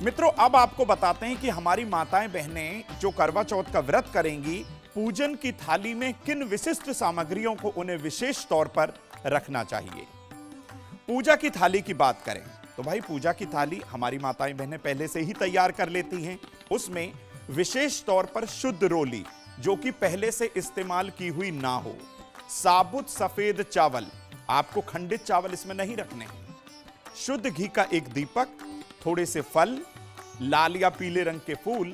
मित्रों, अब आपको बताते हैं कि हमारी माताएं बहनें जो करवा चौथ का व्रत करेंगी, पूजन की थाली में किन विशिष्ट सामग्रियों को उन्हें विशेष तौर पर रखना चाहिए। पूजा की थाली की बात करें तो भाई पूजा की थाली हमारी माताएं बहनें पहले से ही तैयार कर लेती हैं। उसमें विशेष तौर पर शुद्ध रोली जो कि पहले से इस्तेमाल की हुई ना हो, साबुत सफेद चावल, आपको खंडित चावल इसमें नहीं रखने हैं, शुद्ध घी का एक दीपक, थोड़े से फल, लाल या पीले रंग के फूल,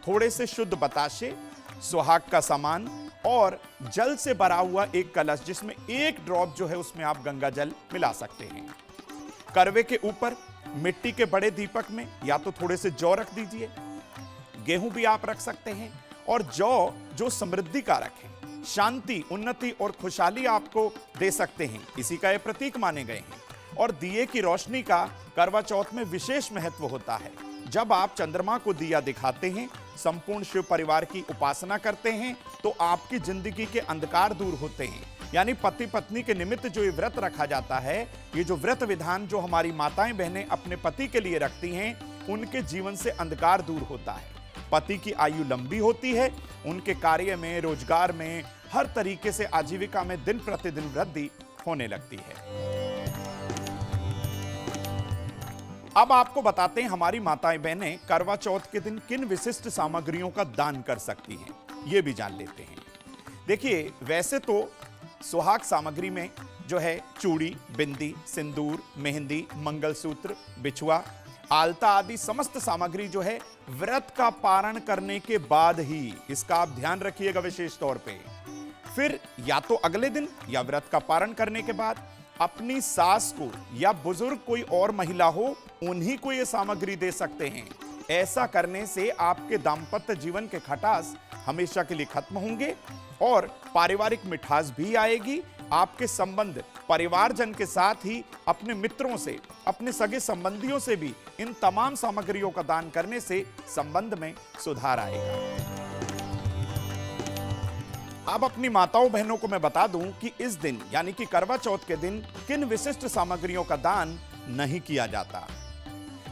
थोड़े से शुद्ध बताशे, सुहाग का सामान और जल से भरा हुआ एक कलश जिसमें एक ड्रॉप जो है उसमें आप गंगा जल मिला सकते हैं। करवे के ऊपर मिट्टी के बड़े दीपक में या तो थोड़े से जौ रख दीजिए, गेहूं भी आप रख सकते हैं, और जौ जो समृद्धि कारक है, शांति, उन्नति और खुशहाली आपको दे सकते हैं, इसी का ये प्रतीक माने गए हैं। और दिए की रोशनी का करवा चौथ में विशेष महत्व होता है। जब आप चंद्रमा को दिया दिखाते हैं, संपूर्ण शिव परिवार की उपासना करते हैं, तो आपकी जिंदगी के अंधकार दूर होते हैं। यानी पति पत्नी के निमित्त जो ये व्रत रखा जाता है, ये जो व्रत विधान जो हमारी माताएं बहनें अपने पति के लिए रखती हैं, उनके जीवन से अंधकार दूर होता है, पति की आयु लंबी होती है, उनके कार्य में, रोजगार में, हर तरीके से आजीविका में दिन प्रतिदिन वृद्धि होने लगती है। अब आपको बताते हैं हमारी माताएं बहनें करवा चौथ के दिन किन विशिष्ट सामग्रियों का दान कर सकती हैं, ये भी जान लेते हैं। देखिए, वैसे तो सुहाग सामग्री में जो है चूड़ी, बिंदी, सिंदूर, मेहंदी, मंगलसूत्र, बिछुआ, आलता आदि समस्त सामग्री जो है व्रत का पारण करने के बाद ही, इसका आप ध्यान रखिएगा विशेष तौर पे, फिर या तो अगले दिन या व्रत का पारण करने के बाद अपनी सास को या बुजुर्ग कोई और महिला हो, उन्हीं को ये सामग्री दे सकते हैं। ऐसा करने से आपके दाम्पत्य जीवन के खटास हमेशा के लिए खत्म होंगे और पारिवारिक मिठास भी आएगी। आपके संबंध परिवारजन के साथ ही अपने मित्रों से, अपने सगे संबंधियों से भी इन तमाम सामग्रियों का दान करने से संबंध में सुधार आएगा। अब अपनी माताओं बहनों को मैं बता दूं कि इस दिन यानी कि करवा चौथ के दिन किन विशिष्ट सामग्रियों का दान नहीं किया जाता।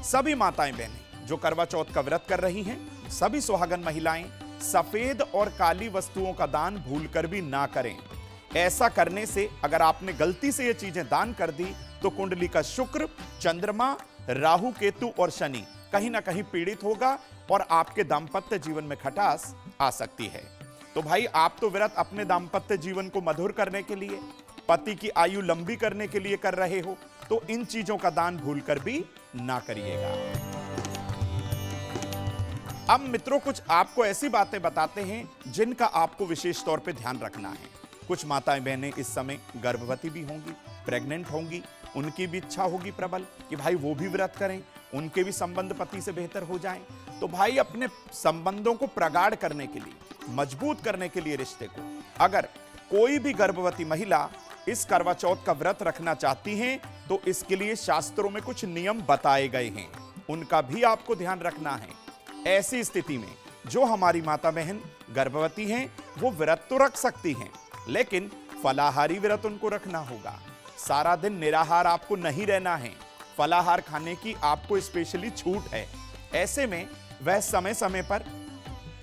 सभी माताएं बहनें जो करवा चौथ का व्रत कर रही हैं, सभी सुहागन महिलाएं सफेद और काली वस्तुओं का दान भूलकर भी ना करें। ऐसा करने से अगर आपने गलती से ये चीजें दान कर दी तो कुंडली का शुक्र, चंद्रमा, राहु, केतु और शनि कहीं ना कहीं पीड़ित होगा और आपके दाम्पत्य जीवन में खटास आ सकती है। तो भाई, आप तो व्रत अपने दाम्पत्य जीवन को मधुर करने के लिए, पति की आयु लंबी करने के लिए कर रहे हो, तो इन चीजों का दान भूलकर भी ना करिएगा। अब मित्रों, कुछ आपको ऐसी बातें बताते हैं जिनका आपको विशेष तौर पे ध्यान रखना है। कुछ माताएं बहनें इस समय गर्भवती भी होंगी, प्रेग्नेंट होंगी, उनकी भी इच्छा होगी प्रबल कि भाई वो भी व्रत करें, उनके भी संबंध पति से बेहतर हो जाएं। तो भाई, अपने संबंधों को प्रगाढ़ करने के लिए, मजबूत करने के लिए रिश्ते को, अगर कोई भी गर्भवती महिला इस करवा चौथ का व्रत रखना चाहती हैं, तो इसके लिए शास्त्रों में कुछ नियम बताए गए हैं, उनका भी आपको ध्यान रखना है। ऐसी स्थिति में जो हमारी माता बहन गर्भवती हैं, वो व्रत तो रख सकती हैं, लेकिन फलाहारी व्रत उनको रखना होगा। सारा दिन निराहार आपको नहीं रहना है, फलाहार खाने की आपको स्पेशली छूट है। ऐसे में वह समय समय पर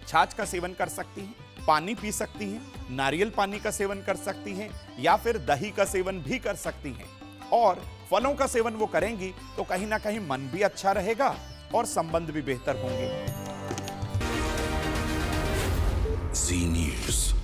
छाछ का सेवन कर सकती हैं, पानी पी सकती हैं, नारियल पानी का सेवन कर सकती हैं, या फिर दही का सेवन भी कर सकती हैं। और फलों का सेवन वो करेंगी तो कहीं ना कहीं मन भी अच्छा रहेगा और संबंध भी बेहतर होंगे। जी न्यूज़।